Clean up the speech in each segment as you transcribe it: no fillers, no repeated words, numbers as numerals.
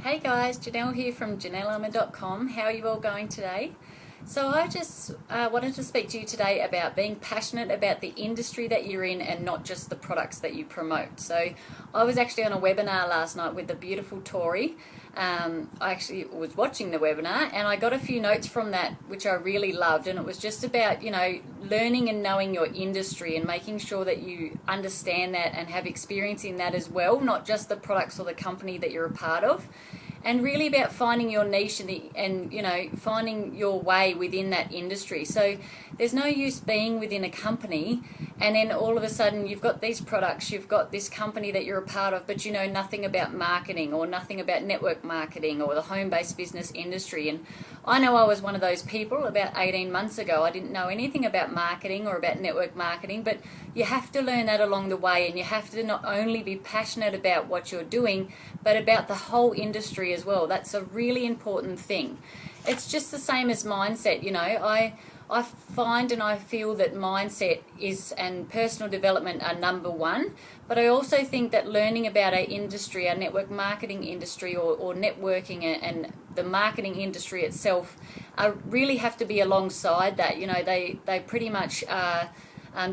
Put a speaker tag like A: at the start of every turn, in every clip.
A: Hey guys, Janelle here from JanelleArmour.com. How are you all going today? So I just wanted to speak to you today about being passionate about the industry that you're in and not just the products that you promote. So I was actually on a webinar last night with the beautiful Tori. I actually was watching the webinar and I got a few notes from that which I really loved, and it was just about, learning and knowing your industry and making sure that you understand that and have experience in that as well, not just the products or the company that you're a part of. And really about finding your niche and finding your way within that industry. So there's no use being within a company and then all of a sudden you've got these products, you've got this company that you're a part of, but you know nothing about marketing or nothing about network marketing or the home-based business industry. And I know I was one of those people about 18 months ago. I didn't know anything about marketing or about network marketing, but you have to learn that along the way, and you have to not only be passionate about what you're doing, but about the whole industry as well. That's a really important thing. It's just the same as mindset. I find and I feel that mindset and personal development are number one, but I also think that learning about our industry, our network marketing industry or networking and the marketing industry itself really have to be alongside that. They pretty much are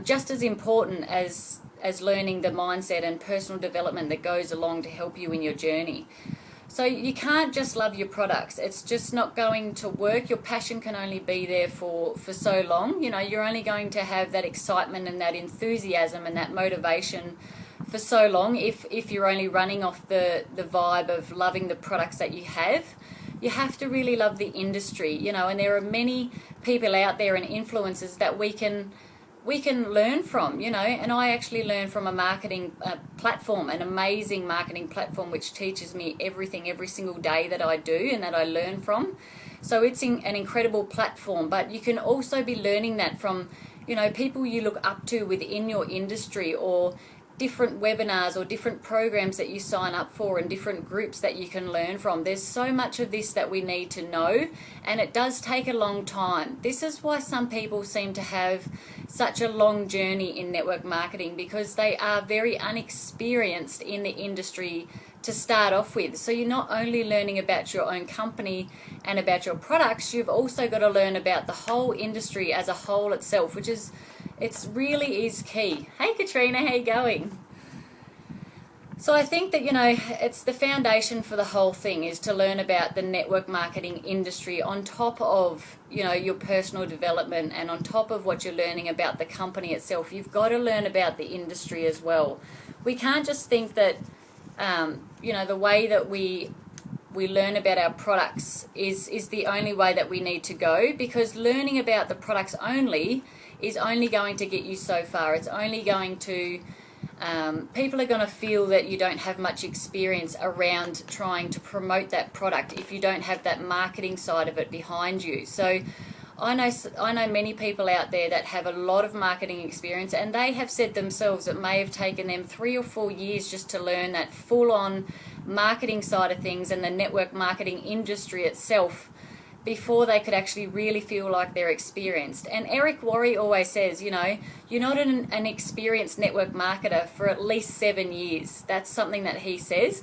A: just as important as learning the mindset and personal development that goes along to help you in your journey. So you can't just love your products. It's just not going to work. Your passion can only be there for so long. You're only going to have that excitement and that enthusiasm and that motivation for so long if you're only running off the vibe of loving the products that you have. You have to really love the industry, and there are many people out there and influencers that we can learn from, and I actually learn from a marketing platform, an amazing marketing platform which teaches me everything every single day that I do and that I learn from. So it's an incredible platform, but you can also be learning that from, people you look up to within your industry, or different webinars or different programs that you sign up for and different groups that you can learn from. There's so much of this that we need to know, and it does take a long time. This is why some people seem to have such a long journey in network marketing, because they are very unexperienced in the industry to start off with. So you're not only learning about your own company and about your products, you've also got to learn about the whole industry as a whole itself, which is really is key. Hey Katrina, how you going? So I think that, it's the foundation for the whole thing is to learn about the network marketing industry on top of, your personal development, and on top of what you're learning about the company itself. You've got to learn about the industry as well. We can't just think that, the way that we learn about our products is the only way that we need to go, because learning about the products only is only going to get you so far. It's only going to, people are going to feel that you don't have much experience around trying to promote that product if you don't have that marketing side of it behind you. So I know many people out there that have a lot of marketing experience, and they have said themselves it may have taken them 3 or 4 years just to learn that full-on marketing side of things and the network marketing industry itself before they could actually really feel like they're experienced. And Eric Worre always says, you're not an experienced network marketer for at least 7 years. That's something that he says.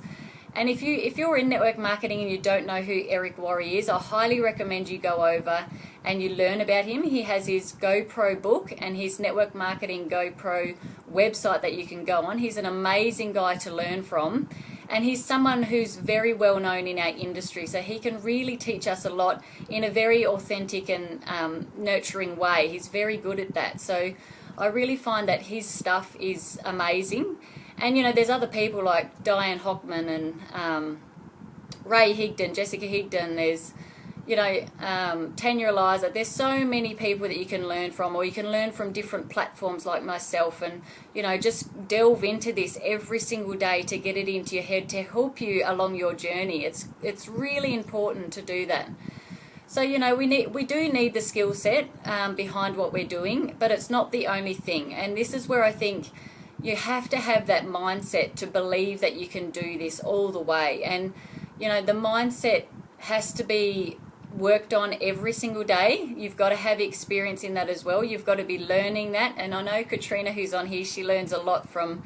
A: And if you're in network marketing and you don't know who Eric Worre is, I highly recommend you go over and you learn about him. He has his GoPro book and his network marketing GoPro website that you can go on. He's an amazing guy to learn from. And he's someone who's very well known in our industry, so he can really teach us a lot in a very authentic and nurturing way. He's very good at that. So I really find that his stuff is amazing. And, there's other people like Diane Hockman and Ray Higdon, Jessica Higdon, there's, Tanya Eliza. There's so many people that you can learn from, or you can learn from different platforms like myself, and, just delve into this every single day to get it into your head to help you along your journey. It's really important to do that. So, we do need the skill set behind what we're doing, but it's not the only thing. And this is where I think you have to have that mindset to believe that you can do this all the way. And, the mindset has to be worked on every single day. You've got to have experience in that as well. You've got to be learning that. And I know Katrina, who's on here, she learns a lot from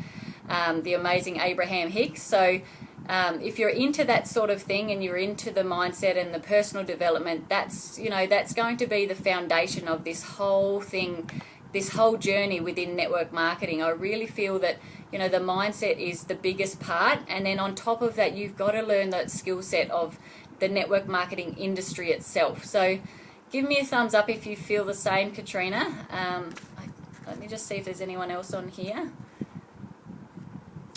A: the amazing Abraham Hicks. So if you're into that sort of thing and you're into the mindset and the personal development, that's going to be the foundation of this whole thing, this whole journey within network marketing. I really feel that the mindset is the biggest part, and then on top of that, you've got to learn that skill set of the network marketing industry itself. So give me a thumbs up if you feel the same, Katrina. Let me just see if there's anyone else on here.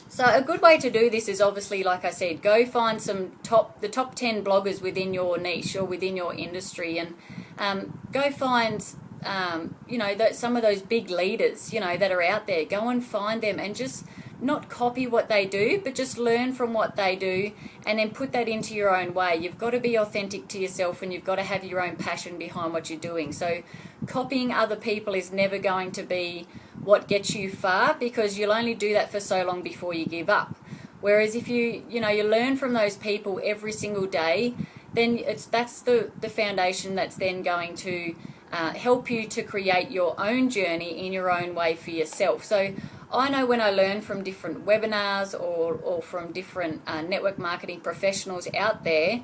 A: So a good way to do this is obviously, like I said, go find the top 10 bloggers within your niche or within your industry, and go find some of those big leaders that are out there. Go and find them and just not copy what they do, but just learn from what they do and then put that into your own way. You've got to be authentic to yourself, and you've got to have your own passion behind what you're doing. So copying other people is never going to be what gets you far, because you'll only do that for so long before you give up. Whereas if you learn from those people every single day, then that's the foundation that's then going to help you to create your own journey in your own way for yourself. So I know when I learn from different webinars or from different network marketing professionals out there,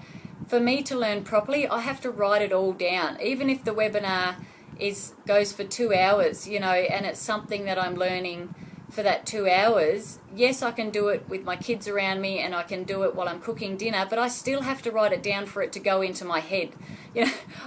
A: for me to learn properly, I have to write it all down. Even if the webinar goes for 2 hours, and it's something that I'm learning for that 2 hours, yes, I can do it with my kids around me and I can do it while I'm cooking dinner, but I still have to write it down for it to go into my head.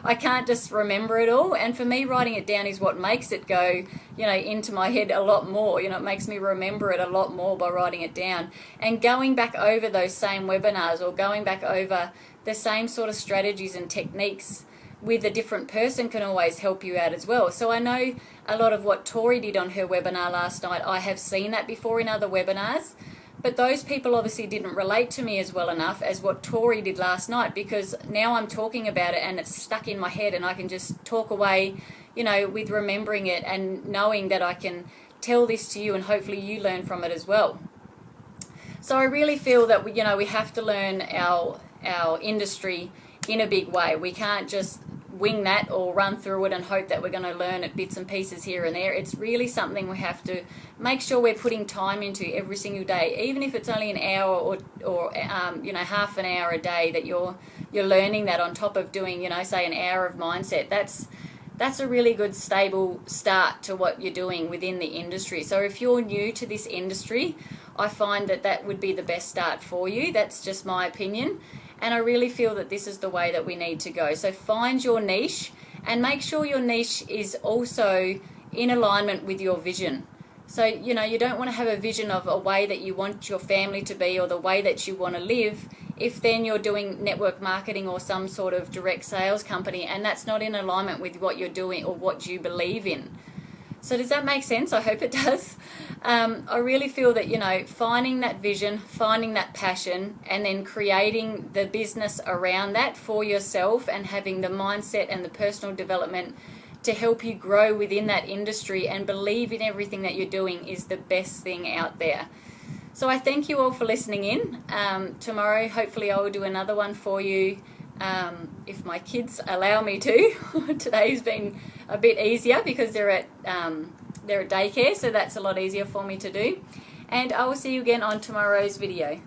A: I can't just remember it all, and for me, writing it down is what makes it go, into my head a lot more. It makes me remember it a lot more by writing it down. And going back over those same webinars or going back over the same sort of strategies and techniques with a different person can always help you out as well. So I know a lot of what Tori did on her webinar last night, I have seen that before in other webinars, but those people obviously didn't relate to me as well enough as what Tori did last night, because now I'm talking about it and it's stuck in my head, and I can just talk away, with remembering it and knowing that I can tell this to you, and hopefully you learn from it as well. So I really feel that we have to learn our industry in a big way. We can't just wing that or run through it and hope that we're going to learn it bits and pieces here and there. It's really something we have to make sure we're putting time into every single day, even if it's only an hour or half an hour a day that you're learning that on top of doing, say an hour of mindset. That's a really good stable start to what you're doing within the industry. So if you're new to this industry, I find that would be the best start for you. That's just my opinion. And I really feel that this is the way that we need to go. So find your niche and make sure your niche is also in alignment with your vision. So, you don't want to have a vision of a way that you want your family to be or the way that you want to live if then you're doing network marketing or some sort of direct sales company and that's not in alignment with what you're doing or what you believe in. So does that make sense? I hope it does. I really feel that, finding that vision, finding that passion, and then creating the business around that for yourself and having the mindset and the personal development to help you grow within that industry and believe in everything that you're doing is the best thing out there. So I thank you all for listening in. Tomorrow, hopefully I will do another one for you. If my kids allow me to. Today's been a bit easier because they're at daycare, so that's a lot easier for me to do. And I will see you again on tomorrow's video.